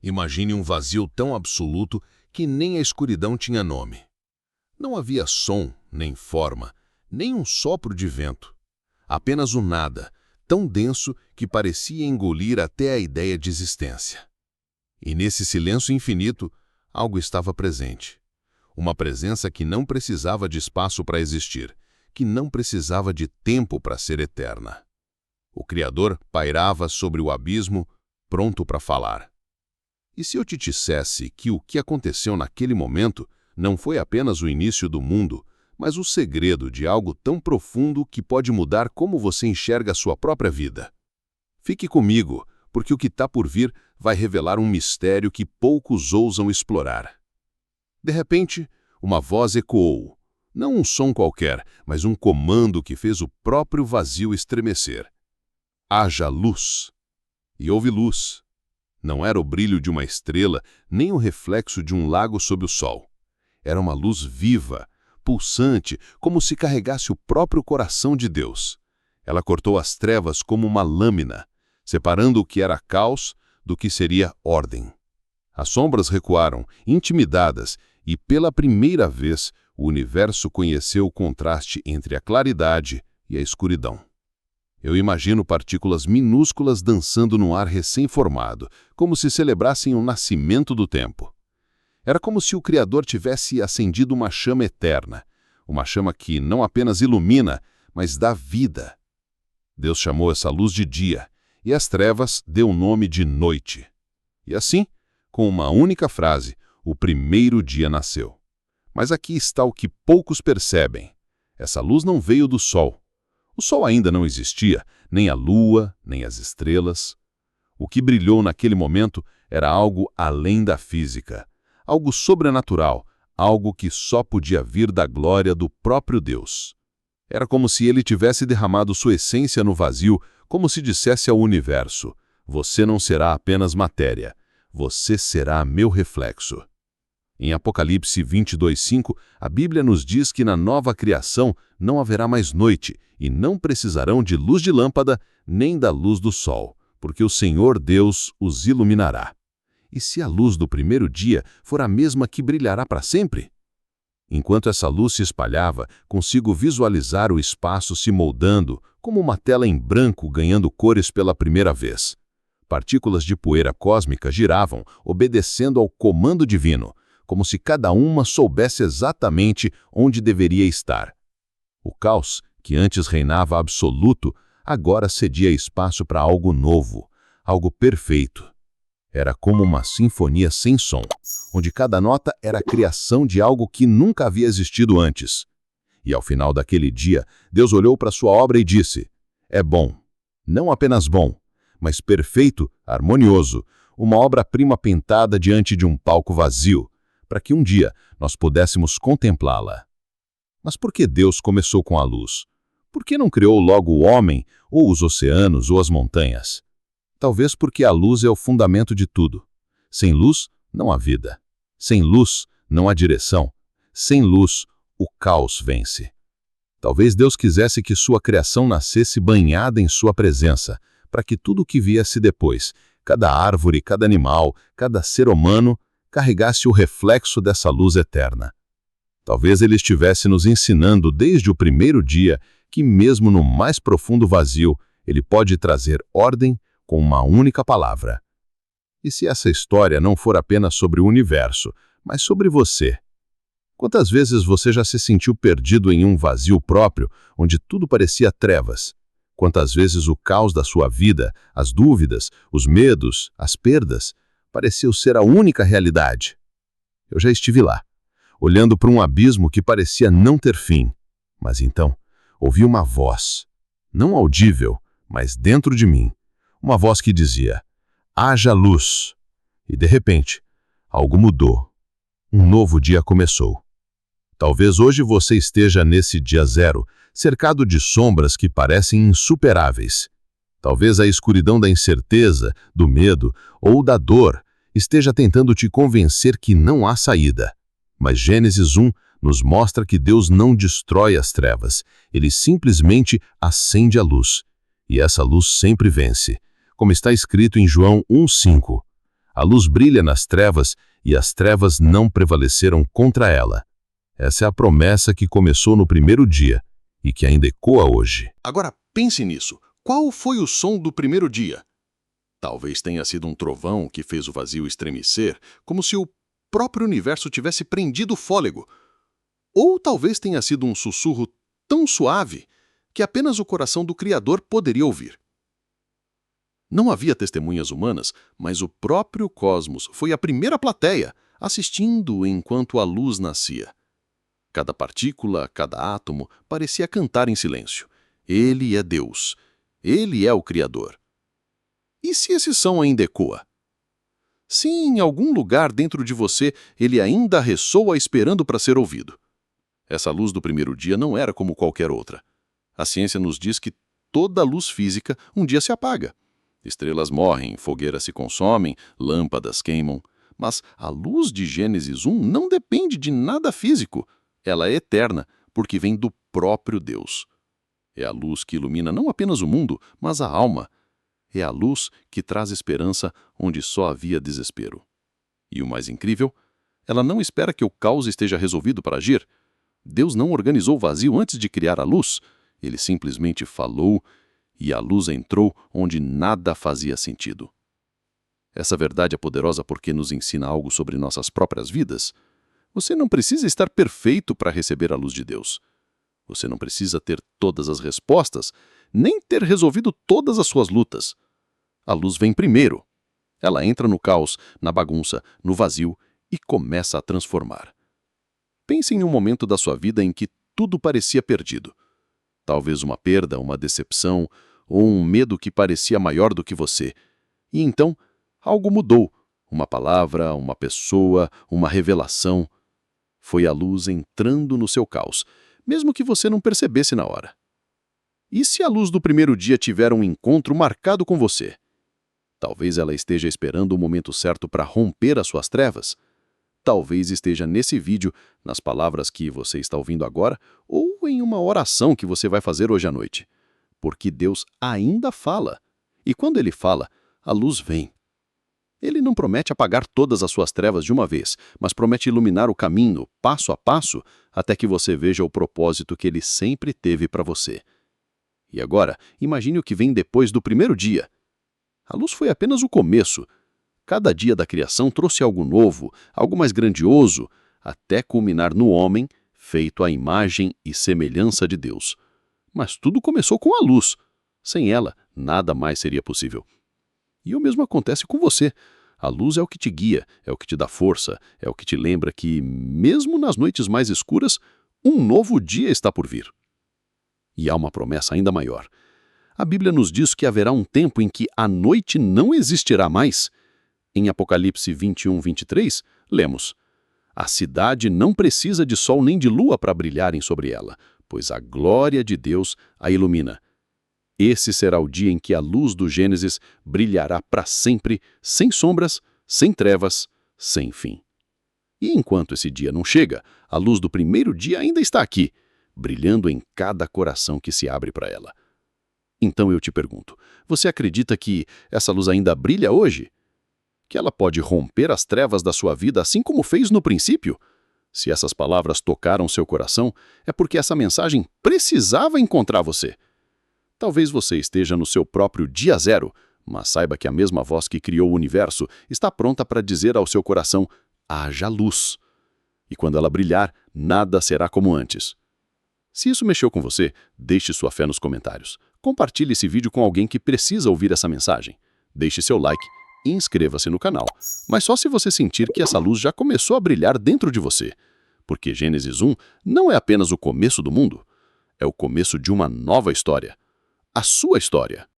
Imagine um vazio tão absoluto que nem a escuridão tinha nome. Não havia som, nem forma, nem um sopro de vento. Apenas o nada, tão denso que parecia engolir até a ideia de existência. E nesse silêncio infinito, algo estava presente. Uma presença que não precisava de espaço para existir, que não precisava de tempo para ser eterna. O Criador pairava sobre o abismo, pronto para falar. E se eu te dissesse que o que aconteceu naquele momento não foi apenas o início do mundo, mas o segredo de algo tão profundo que pode mudar como você enxerga a sua própria vida? Fique comigo, porque o que está por vir vai revelar um mistério que poucos ousam explorar. De repente, uma voz ecoou. Não um som qualquer, mas um comando que fez o próprio vazio estremecer. Haja luz. E houve luz. Não era o brilho de uma estrela, nem o reflexo de um lago sob o sol. Era uma luz viva, pulsante, como se carregasse o próprio coração de Deus. Ela cortou as trevas como uma lâmina, separando o que era caos do que seria ordem. As sombras recuaram, intimidadas, e pela primeira vez o universo conheceu o contraste entre a claridade e a escuridão. Eu imagino partículas minúsculas dançando no ar recém-formado, como se celebrassem o nascimento do tempo. Era como se o Criador tivesse acendido uma chama eterna, uma chama que não apenas ilumina, mas dá vida. Deus chamou essa luz de dia, e às trevas deu o nome de noite. E assim, com uma única frase, o primeiro dia nasceu. Mas aqui está o que poucos percebem. Essa luz não veio do sol. O sol ainda não existia, nem a lua, nem as estrelas. O que brilhou naquele momento era algo além da física, algo sobrenatural, algo que só podia vir da glória do próprio Deus. Era como se ele tivesse derramado sua essência no vazio, como se dissesse ao universo: você não será apenas matéria, você será meu reflexo. Em Apocalipse 22:5, a Bíblia nos diz que na nova criação não haverá mais noite e não precisarão de luz de lâmpada nem da luz do sol, porque o Senhor Deus os iluminará. E se a luz do primeiro dia for a mesma que brilhará para sempre? Enquanto essa luz se espalhava, consigo visualizar o espaço se moldando, como uma tela em branco ganhando cores pela primeira vez. Partículas de poeira cósmica giravam, obedecendo ao comando divino, como se cada uma soubesse exatamente onde deveria estar. O caos, que antes reinava absoluto, agora cedia espaço para algo novo, algo perfeito. Era como uma sinfonia sem som, onde cada nota era a criação de algo que nunca havia existido antes. E ao final daquele dia, Deus olhou para sua obra e disse: é bom, não apenas bom, mas perfeito, harmonioso, uma obra-prima pintada diante de um palco vazio, para que um dia nós pudéssemos contemplá-la. Mas por que Deus começou com a luz? Por que não criou logo o homem, ou os oceanos, ou as montanhas? Talvez porque a luz é o fundamento de tudo. Sem luz, não há vida. Sem luz, não há direção. Sem luz, o caos vence. Talvez Deus quisesse que sua criação nascesse banhada em sua presença, para que tudo o que viesse depois, cada árvore, cada animal, cada ser humano, carregasse o reflexo dessa luz eterna. Talvez ele estivesse nos ensinando desde o primeiro dia que mesmo no mais profundo vazio, ele pode trazer ordem com uma única palavra. E se essa história não for apenas sobre o universo, mas sobre você? Quantas vezes você já se sentiu perdido em um vazio próprio, onde tudo parecia trevas? Quantas vezes o caos da sua vida, as dúvidas, os medos, as perdas, pareceu ser a única realidade? Eu já estive lá, olhando para um abismo que parecia não ter fim. Mas então, ouvi uma voz, não audível, mas dentro de mim. Uma voz que dizia: haja luz. E de repente, algo mudou. Um novo dia começou. Talvez hoje você esteja nesse dia zero, cercado de sombras que parecem insuperáveis. Talvez a escuridão da incerteza, do medo ou da dor esteja tentando te convencer que não há saída. Mas Gênesis 1 nos mostra que Deus não destrói as trevas, ele simplesmente acende a luz. E essa luz sempre vence. Como está escrito em João 1:5, A luz brilha nas trevas e as trevas não prevaleceram contra ela. Essa é a promessa que começou no primeiro dia e que ainda ecoa hoje. Agora pense nisso. Qual foi o som do primeiro dia? Talvez tenha sido um trovão que fez o vazio estremecer, como se o próprio universo tivesse prendido o fôlego. Ou talvez tenha sido um sussurro tão suave que apenas o coração do Criador poderia ouvir. Não havia testemunhas humanas, mas o próprio cosmos foi a primeira plateia, assistindo enquanto a luz nascia. Cada partícula, cada átomo parecia cantar em silêncio. Ele é Deus. Ele é o Criador. E se esse som ainda ecoa? Se em algum lugar dentro de você ele ainda ressoa esperando para ser ouvido. Essa luz do primeiro dia não era como qualquer outra. A ciência nos diz que toda luz física um dia se apaga. Estrelas morrem, fogueiras se consomem, lâmpadas queimam. Mas a luz de Gênesis 1 não depende de nada físico. Ela é eterna, porque vem do próprio Deus. É a luz que ilumina não apenas o mundo, mas a alma. É a luz que traz esperança onde só havia desespero. E o mais incrível, ela não espera que o caos esteja resolvido para agir. Deus não organizou o vazio antes de criar a luz. Ele simplesmente falou e a luz entrou onde nada fazia sentido. Essa verdade é poderosa porque nos ensina algo sobre nossas próprias vidas. Você não precisa estar perfeito para receber a luz de Deus. Você não precisa ter todas as respostas, nem ter resolvido todas as suas lutas. A luz vem primeiro. Ela entra no caos, na bagunça, no vazio e começa a transformar. Pense em um momento da sua vida em que tudo parecia perdido. Talvez uma perda, uma decepção ou um medo que parecia maior do que você. E então, algo mudou. Uma palavra, uma pessoa, uma revelação. Foi a luz entrando no seu caos, mesmo que você não percebesse na hora. E se a luz do primeiro dia tiver um encontro marcado com você? Talvez ela esteja esperando o momento certo para romper as suas trevas. Talvez esteja nesse vídeo, nas palavras que você está ouvindo agora, ou em uma oração que você vai fazer hoje à noite. Porque Deus ainda fala. E quando Ele fala, a luz vem. Ele não promete apagar todas as suas trevas de uma vez, mas promete iluminar o caminho, passo a passo, até que você veja o propósito que Ele sempre teve para você. E agora, imagine o que vem depois do primeiro dia. A luz foi apenas o começo. Cada dia da criação trouxe algo novo, algo mais grandioso, até culminar no homem, feito à imagem e semelhança de Deus. Mas tudo começou com a luz. Sem ela, nada mais seria possível. E o mesmo acontece com você. A luz é o que te guia, é o que te dá força, é o que te lembra que, mesmo nas noites mais escuras, um novo dia está por vir. E há uma promessa ainda maior. A Bíblia nos diz que haverá um tempo em que a noite não existirá mais. Em Apocalipse 21, 23, lemos: A cidade não precisa de sol nem de lua para brilharem sobre ela, pois a glória de Deus a ilumina. Esse será o dia em que a luz do Gênesis brilhará para sempre, sem sombras, sem trevas, sem fim. E enquanto esse dia não chega, a luz do primeiro dia ainda está aqui, brilhando em cada coração que se abre para ela. Então eu te pergunto, você acredita que essa luz ainda brilha hoje? Que ela pode romper as trevas da sua vida assim como fez no princípio? Se essas palavras tocaram seu coração, é porque essa mensagem precisava encontrar você. Talvez você esteja no seu próprio dia zero, mas saiba que a mesma voz que criou o universo está pronta para dizer ao seu coração: haja luz. E quando ela brilhar, nada será como antes. Se isso mexeu com você, deixe sua fé nos comentários. Compartilhe esse vídeo com alguém que precisa ouvir essa mensagem. Deixe seu like e inscreva-se no canal. Mas só se você sentir que essa luz já começou a brilhar dentro de você. Porque Gênesis 1 não é apenas o começo do mundo, é o começo de uma nova história. A sua história.